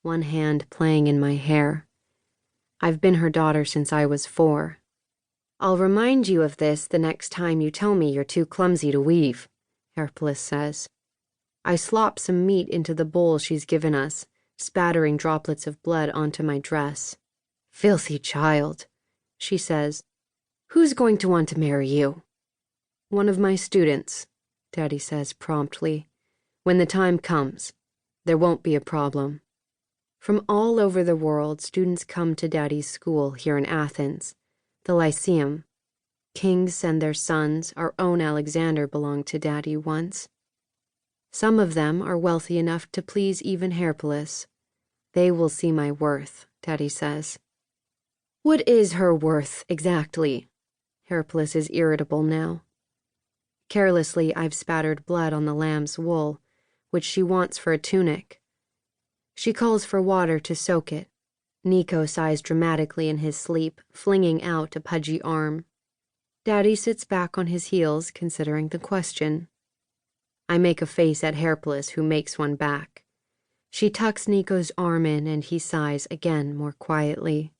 one hand playing in my hair. I've been her daughter since I was 4. I'll remind you of this the next time you tell me you're too clumsy to weave, Hercules says. I slop some meat into the bowl she's given us, spattering droplets of blood onto my dress. Filthy child, she says. Who's going to want to marry you? One of my students, Daddy says promptly. When the time comes, there won't be a problem. From all over the world, students come to Daddy's school here in Athens, the Lyceum. Kings send their sons. Our own Alexander belonged to Daddy once. Some of them are wealthy enough to please even Hercules. They will see my worth, Daddy says. What is her worth, exactly? Hercules is irritable now. Carelessly, I've spattered blood on the lamb's wool, which she wants for a tunic. She calls for water to soak it. Nico sighs dramatically in his sleep, flinging out a pudgy arm. Daddy sits back on his heels, considering the question. I make a face at Hercules, who makes one back. She tucks Nico's arm in, and he sighs again more quietly.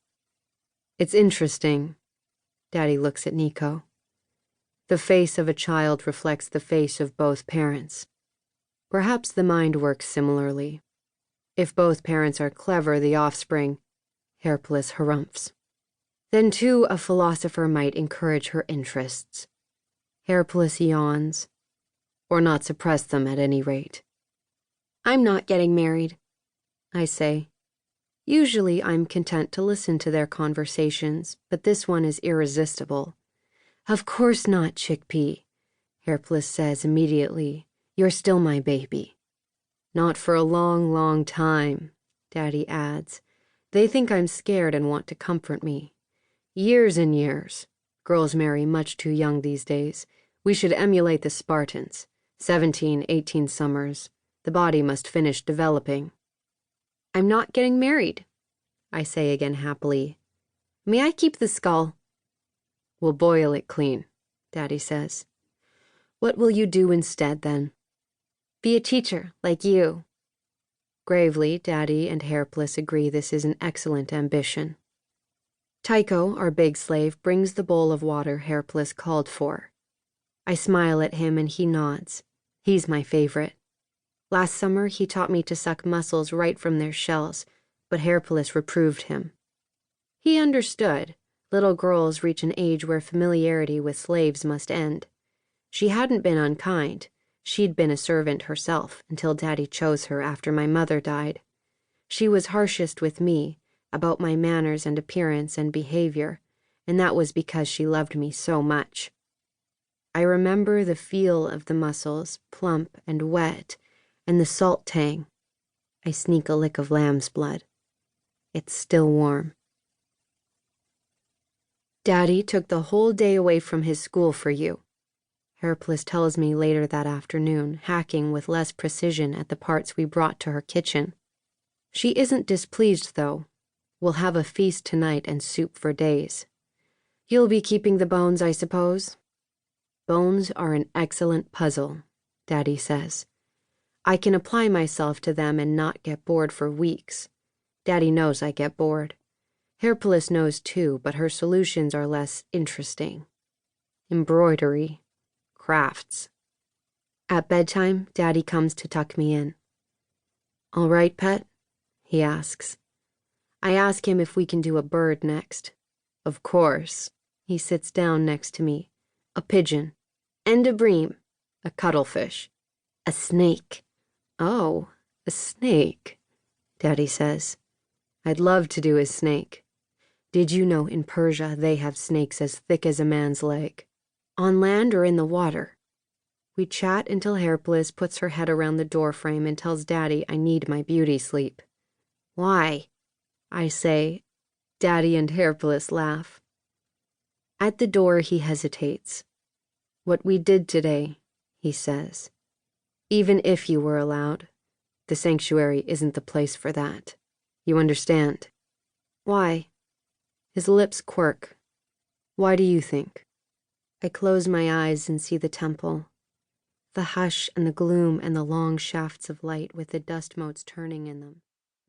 It's interesting. Daddy looks at Nico. The face of a child reflects the face of both parents. Perhaps the mind works similarly. If both parents are clever, the offspring, Hercules harumphs. Then too a philosopher might encourage her interests. Hercules yawns. Or not suppress them at any rate. I'm not getting married, I say. Usually I'm content to listen to their conversations, but this one is irresistible. Of course not, chickpea, Hercules says immediately. You're still my baby. Not for a long, long time, Daddy adds. They think I'm scared and want to comfort me. Years and years. Girls marry much too young these days. We should emulate the Spartans. 17, 18 summers. The body must finish developing. I'm not getting married, I say again happily. May I keep the skull? We'll boil it clean, Daddy says. What will you do instead, then? Be a teacher, like you. Gravely, Daddy and Hercules agree this is an excellent ambition. Tycho, our big slave, brings the bowl of water Hercules called for. I smile at him and he nods. He's my favorite. Last summer, he taught me to suck mussels right from their shells, but Hercules reproved him. He understood. Little girls reach an age where familiarity with slaves must end. She hadn't been unkind. She'd been a servant herself until Daddy chose her after my mother died. She was harshest with me, about my manners and appearance and behavior, and that was because she loved me so much. I remember the feel of the mussels, plump and wet, and the salt tang. I sneak a lick of lamb's blood. It's still warm. Daddy took the whole day away from his school for you, Hercules tells me later that afternoon, hacking with less precision at the parts we brought to her kitchen. She isn't displeased, though. We'll have a feast tonight and soup for days. You'll be keeping the bones, I suppose? Bones are an excellent puzzle, Daddy says. I can apply myself to them and not get bored for weeks. Daddy knows I get bored. Hercules knows too, but her solutions are less interesting. Embroidery. Crafts. At bedtime, Daddy comes to tuck me in. All right, pet? He asks. I ask him if we can do a bird next. Of course. He sits down next to me. A pigeon. And a bream. A cuttlefish. A snake. Oh, a snake, Daddy says. I'd love to do a snake. Did you know in Persia they have snakes as thick as a man's leg? On land or in the water? We chat until Hercules puts her head around the doorframe and tells Daddy I need my beauty sleep. Why? I say. Daddy and Hercules laugh. At the door he hesitates. What we did today, he says. Even if you were allowed, the sanctuary isn't the place for that. You understand? Why? His lips quirk. Why do you think? I close my eyes and see the temple. The hush and the gloom and the long shafts of light with the dust motes turning in them.